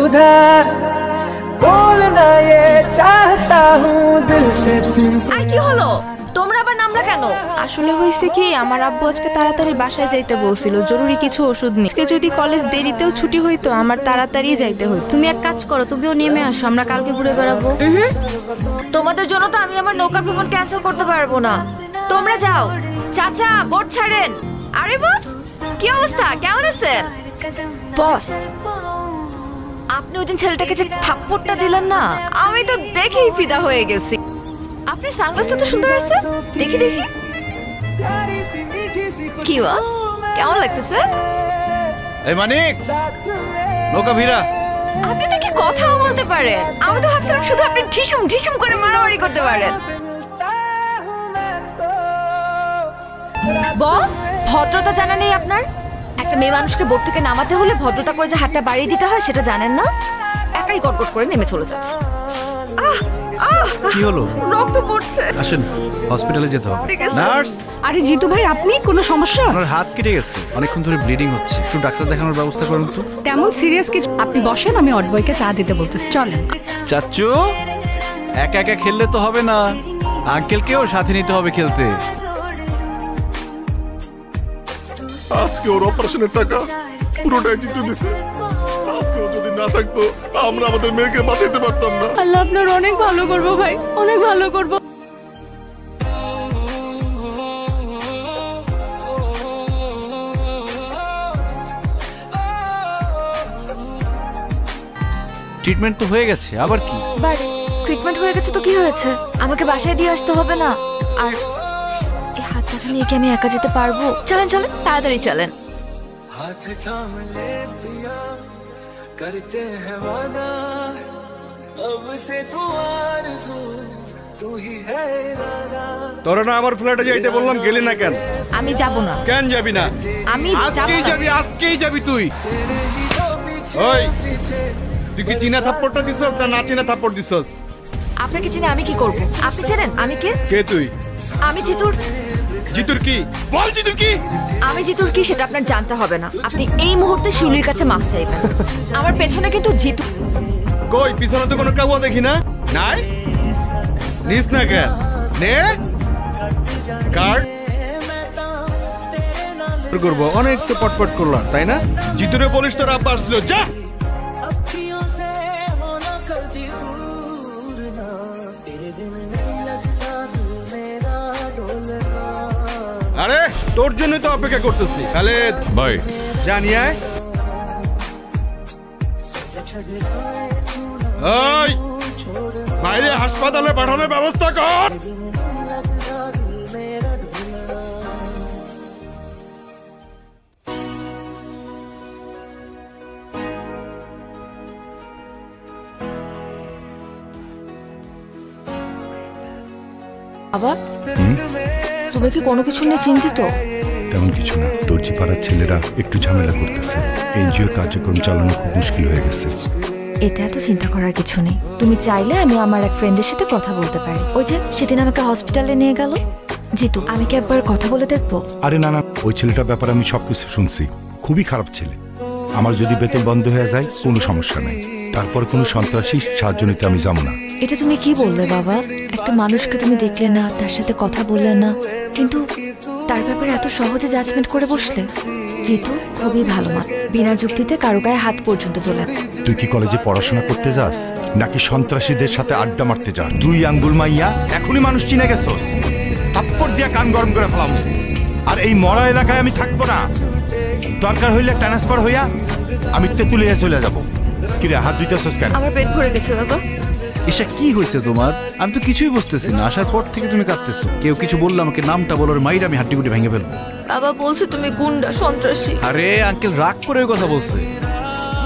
उधार बोलना ये चाहता हूँ दिल से আর কি হলো তোমরা আবার নামলা কেন? আসলে হয়েছে কি আমার আব্বু আজকে তাড়াতাড়ি বাসায় যাইতে বলছিল, জরুরি কিছু ওষুধ নিয়ে। আজকে যদি কলেজ দেরিতেও ছুটি হইতো আমার তাড়াতাড়ি যাইতে হইতো। তুমি এক কাজ করো, তুমিও নেমে আসো, আমরা কালকে ঘুরে বেড়াবো। তোমাদের জন্য তো আমি আমার নৌকা ভ্রমণ ক্যান্সেল করতে পারবো না, তোমরা যাও। চাচা বোট ছাড়েন। আরে বস কি অবস্থা, কেমন আছেন? বস আপনি ওইদিন ছেলেটাকে যে থাপ্পড়টা দিলেন না, আমি তো দেখেই ফিদা হয়ে গেছি। আপনার সানগ্লাসটা তো সুন্দর আছে, দেখি দেখি। কি বস কেমন লাগতেছে? এই মানিক নৌকা ভিড়া। আপনি তো কি কথাও বলতে পারেন, আমি তো ভাবছিলাম শুধু আপনি ঢিসুম ঢিসুম করে মারামারি করতে পারেন। বস ভদ্রতা জানা নেই আপনার? একটা মেয়ে মানুষকে বোট থেকে নামাতে হলে ভদ্রতা করে যে হাতটা বাড়িয়ে দিতে হয় সেটা জানেন না, একাই গটগট করে নেমে চলে যাচ্ছে। কি হলো? রক্ত পড়ছে। আসেন হসপিটালে যেতে হবে। নার্স। আরে জিতু ভাই আপনি কোনো সমস্যা? আপনার হাত কেটে গেছে, অনেকক্ষণ ধরে ব্লিডিং হচ্ছে, একটু ডাক্তার দেখানোর ব্যবস্থা করুন তো। তেমন সিরিয়াস কিছু? আপনি বসেন, আমি অডবয়কে চা দিতে বলতেছি, চলেন। চাচ্চু একা একা খেললে তো হবে না, আঙ্কেলকেও সাথে নিতে হবে খেলতে। আজকে ওর অপারেশনের টাকা পুরোটাই জিতু দিছে। আজকে ও যদি না থাকতো আমরা আমাদের মেয়েকে বাঁচাইতে পারতাম না। আল্লাহ আপনার অনেক ভালো করবো ভাই, অনেক ভালো করবো। ট্রিটমেন্ট তো হয়ে গেছে, আবার কি? ট্রিটমেন্ট হয়ে গেছে তো কি হয়েছে, আমাকে বাসায় দিয়ে আসতে হবে না? আর এই হাত পাটা নিয়ে কি আমি একা যেতে পারবো? চলেন চলেন তাড়াতাড়ি চলেন। তোরা না আমার ফ্ল্যাটে যাইতে বললাম, গেলি না কেন? আমি যাব না। কেন যাবি না? আমি আজকেই যাবি, আজকেই যাবি তুই। ওই তুই কি চীনা থাপ্পড়টা দিছস না না চীনা থাপ্পড় দিছস? আপনাকে চিনে আমি কি করব? আপনি জানেন আমি কে? কে তুই? আমি জিতুর। জিতুর কি? বল জিতুর কি? আমি জিতুর কি সেটা আপনার জানতে হবে না, আপনি এই মুহূর্তে শিউলির কাছে মাফ চাইবেন। আমার পেছনে কিন্তু জিতু। কই পিছনে তো কোনো কাউয়া দেখি না। নাই নিস না কেন? নে কার্ড করবো, অনেক তো পটপট করলাম তাই না? জিতুরে বলিস তোর আব্বা আসছিল, যা। আরে তোর জন্য তো অপেক্ষা করতেছি। খালেদ ভাই জানি আয়। ওই বাইরে হাসপাতালে পাঠানোর ব্যবস্থা কর। বাবা তুমি কি কোনো কিছু নিয়ে চিন্তিত? তেমন কিছু না, দর্জি পাড়ার ছেলেরা একটু ঝামেলা করতেছে, এনজিওর কার্যক্রম চালানো খুব মুশকিল হয়ে গেছে। এতে এত চিন্তা করার কিছু নেই, তুমি চাইলে আমি আমার এক ফ্রেন্ডের সাথে কথা বলতে পারি। ওই যে সেদিন আমাকে হসপিটালে নিয়ে গেল জিতু, আমি কি একবার কথা বলে দেখবো? আরে না না, ওই ছেলেটার ব্যাপারে আমি সবকিছু শুনছি, খুবই খারাপ ছেলে। আমার যদি বেতন বন্ধ হয়ে যায় কোনো সমস্যা নাই, তারপর কোনো সন্ত্রাসী সাহায্য নিতে আমি যাবো না। এটা তুমি কি বললে বাবা? একটা মানুষকে তুমি দেখলে না, তার সাথে কথা বললে না, কিন্তু তার ব্যাপারে এত সহজে জাজমেন্ট করে বসলে। জিতু খুবই ভালো মা, বিনা যুক্তিতে কারো গায়ে হাত পর্যন্ত তোলে। তুই কি কলেজে পড়াশোনা করতে যাস নাকি সন্ত্রাসীদের সাথে আড্ডা মারতে যাস? দুই আঙ্গুল মাইয়া এখনই মানুষ চিনে গেছস, থাপ্পড় দিয়া কান গরম করে ফেলাম। আর এই মরা এলাকায় আমি থাকবো না, দরকার হইলে ট্রান্সফার হইয়া আমি তেঁতুলিয়া চলে যাব। কিরে হাত দিতেছস কেন? আমার পেট ভরে গেছে বাবা। ঈশা কি হয়েছে তোমার? আমি তো কিছুই বুঝতেছি না, আসার পর থেকে তুমি কাঁদতেছো। কেউ কিছু বললে আমাকে নামটা বলার মাইর আমি হাড্ডিগুটি ভেঙে ফেলবো। বাবা বলছে তুমি গুন্ডা সন্ত্রাসী। আরে আঙ্কেল রাগ করে ওই কথা বলছে।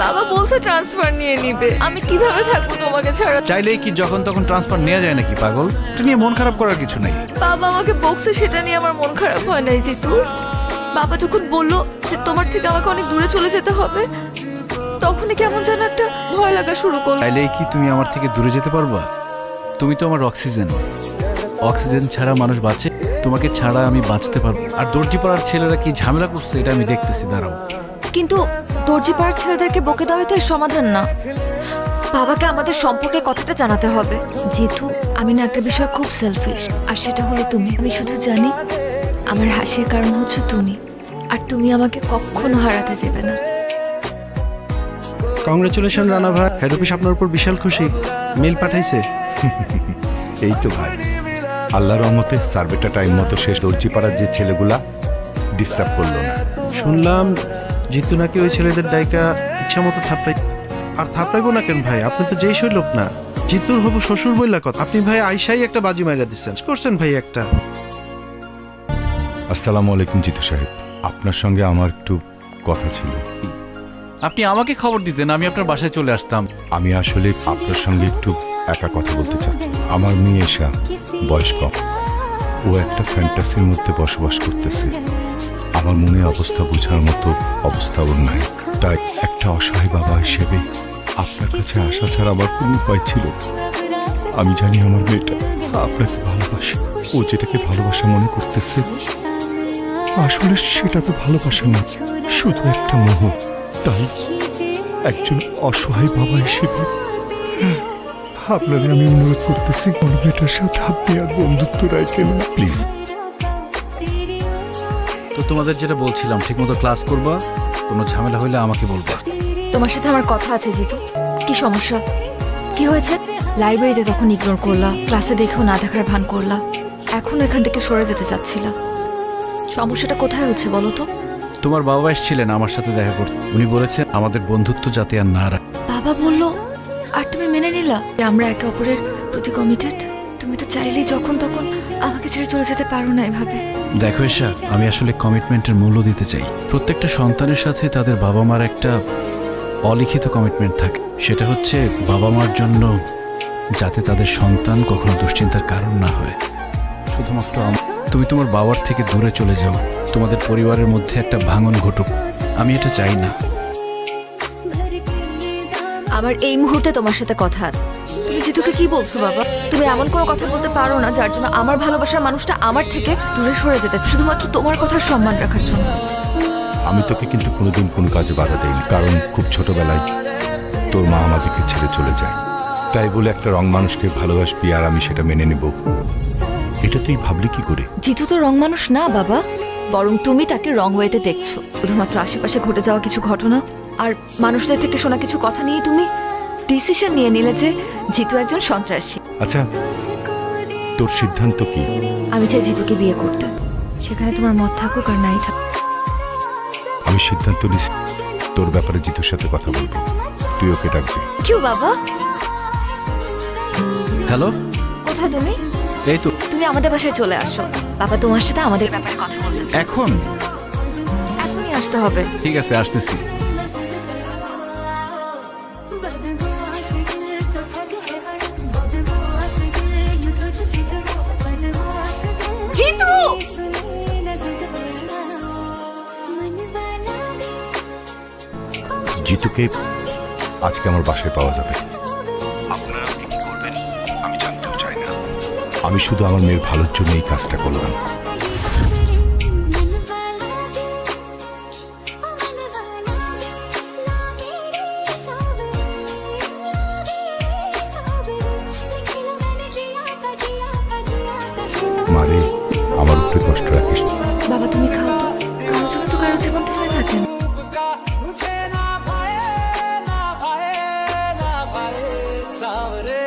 বাবা বলছে ট্রান্সফার নিয়ে নিবে, আমি কিভাবে থাকবো তোমাকে ছাড়া? চাইলেই কি যখন তখন ট্রান্সফার নেওয়া যায় নাকি পাগল? এটা নিয়ে মন খারাপ করার কিছু নেই। বাবা আমাকে বকছে, সেটা নিয়ে আমার মন খারাপ হয় নাই জিতু। বাবা যখন বললো যে তোমার থেকে আমাকে অনেক দূরে চলে যেতে হবে, তখনই কেমন যেন একটা ভয় লাগা শুরু করলো। চাইলেই কি তুমি আমার থেকে দূরে যেতে পারবা? তুমি তো আমার অক্সিজেন, অক্সিজেন ছাড়া মানুষ বাঁচে, তোমাকে ছাড়া আমি বাঁচতে পারবো। আর দর্জি পাড়ার ছেলেরা কি ঝামেলা করছে এটা আমি দেখতেছি, দাঁড়াও। কিন্তু দর্জি পাড়ার ছেলেদেরকে বকে দেওয়া তো এর সমাধান না। বাবাকে আমাদের সম্পর্কে কথাটা জানাতে হবে। যেহেতু আমি না একটা বিষয় খুব সেলফিশ, আর সেটা হলো তুমি। আমি শুধু জানি আমার হাসির কারণ হচ্ছে তুমি, আর তুমি আমাকে কখনো হারাতে দেবে না। কংগ্রেচুলেশন রানা ভাই, হেড অফিস আপনার উপর বিশাল খুশি, মেল পাঠাইছে। এই তো ভাই, আল্লাহর রহমতে সার্ভেটা টাইম মতো শেষ। দর্জিপাড়ার যে ছেলেগুলা ডিস্টার্ব করলো না। শুনলাম জিতু নাকি ওই ছেলেদের ডাইকা ইচ্ছা মতো থাপড়াই। আর থাপড়াইবো না কেন ভাই, আপনি তো যেই সই লোক না। জিতুর হবু শ্বশুর বইলা কথা, আপনি ভাই আইসাই একটা বাজি মাইরা দিচ্ছেন করছেন ভাই একটা। আসসালামু আলাইকুম জিতু সাহেব, আপনার সঙ্গে আমার একটু কথা ছিল। আপনি আমাকে খবর দিতেন, আমি আপনার বাসায় চলে আসতাম। আমি আসলে আপনার সঙ্গে একটু একা কথা বলতে চাচ্ছি। আমার মেয়ে এসা বয়স কম, ও একটা ফ্যান্টাসির মধ্যে বসবাস করতেছে। আমার মনে অবস্থা বোঝার মতো অবস্থা ওর নাই। তাই একটা অসহায় বাবা হিসেবে আপনার কাছে আসা ছাড়া আমার কোনো উপায় ছিল না। আমি জানি আমার মেয়েটা আপনাকে ভালোবাসে। ও যেটাকে ভালোবাসা মনে করতেছে আসলে সেটা তো ভালোবাসা না, শুধু একটা মোহ। তাই একজন অসহায় বাবা হিসেবে আপনাদের আমি অনুরোধ করতেছি, আমার মেয়েটার সাথে আপনি আর বন্ধুত্ব রাখেন না প্লিজ। তো তোমাদের যেটা বলছিলাম, ঠিকমতো ক্লাস করবা, কোনো ঝামেলা হইলে আমাকে বলবা। তোমার সাথে আমার কথা আছে জিতু। কি সমস্যা, কি হয়েছে? লাইব্রেরিতে তখন ইগনোর করলা, ক্লাসে দেখেও না দেখার ভান করলা, এখন এখান থেকে সরে যেতে চাচ্ছিলা। সমস্যাটা কোথায় হচ্ছে বলো তো? তোমার বাবা এসেছিলেন আমার সাথে দেখা করতে। উনি বলেছেন আমাদের বন্ধুত্ব যাতে আর না রাখে। বাবা বললো আর তুমি মেনে নিলা যে আমরা একে অপরের প্রতি কমিটেড? তুমি তো চাইলেই যখন তখন আমাকে ছেড়ে চলে যেতে পারো না এভাবে। দেখো ঈশা, আমি আসলে কমিটমেন্টের মূল্য দিতে চাই। প্রত্যেকটা সন্তানের সাথে তাদের বাবা মার একটা অলিখিত কমিটমেন্ট থাকে। সেটা হচ্ছে বাবা মার জন্য যাতে তাদের সন্তান কখনো দুশ্চিন্তার কারণ না হয়। শুধুমাত্র তুমি তোমার বাবার থেকে দূরে চলে যাও, তোমাদের পরিবারের মধ্যে একটা ভাঙন ঘটুক, আমি এটা চাই না। আমার এই মুহূর্তে তোমার সাথে কথা আছে। তুমি জিতুকে কি বলছো বাবা? তুমি এমন কোনো কথা বলতে পারো না যার জন্য আমার ভালোবাসার মানুষটা আমার থেকে দূরে সরে যেতে, শুধুমাত্র তোমার কথার সম্মান রাখার জন্য। আমি তোকে কিন্তু কোনোদিন কোনো কাজে বাধা দেইনি, কারণ খুব ছোটবেলায় তোর মা আমাদেরকে ছেড়ে চলে যায়। তাই বলে একটা রং মানুষকে ভালোবাসবি আর আমি সেটা মেনে নেব, এটা তুই ভাবলি কি করে? জিতু তো রং মানুষ না বাবা, বরং তুমি তাকে রং ওয়েতে দেখছো। শুধুমাত্র আশেপাশে ঘটে যাওয়া কিছু ঘটনা আর মানুষদের থেকে শোনা কিছু কথা নিয়ে তুমি ডিসিশন নিয়ে নিলে যে জিতু একজন সন্ত্রাসী। আচ্ছা, তোর সিদ্ধান্ত কি? আমি চাই জিতুকে বিয়ে করতে, সেখানে তোমার মত থাকুক আর নাই থাকুক। আমি সিদ্ধান্ত নিছি, তোর ব্যাপারে জিতুর সাথে কথা বলবো, তুই ওকে ডাকবি। কিউ বাবা? হ্যালো, কোথায় তুমি? এই তো। তুমি আমাদের বাসায় চলে আসো, বাবা তোমার সাথে আমাদের ব্যাপারে কথা বলতে চায়। এখন? এখনই আসতে হবে। ঠিক আছে, আসতেছি। জিতু! জিতুকে আজকে আমার বাসায় পাওয়া যাবে। আপনারা কি করবেন আমি জানতেও চাই না। আমি শুধু আমার মেয়ের ভালোর জন্য এই কাজটা করলাম। মারে, আমার উপরে কষ্ট রাখিস। বাবা তুমি খাও তো, কারোর জন্য তো কারোর জীবন থেমে থাকে না। ना भाए सावरे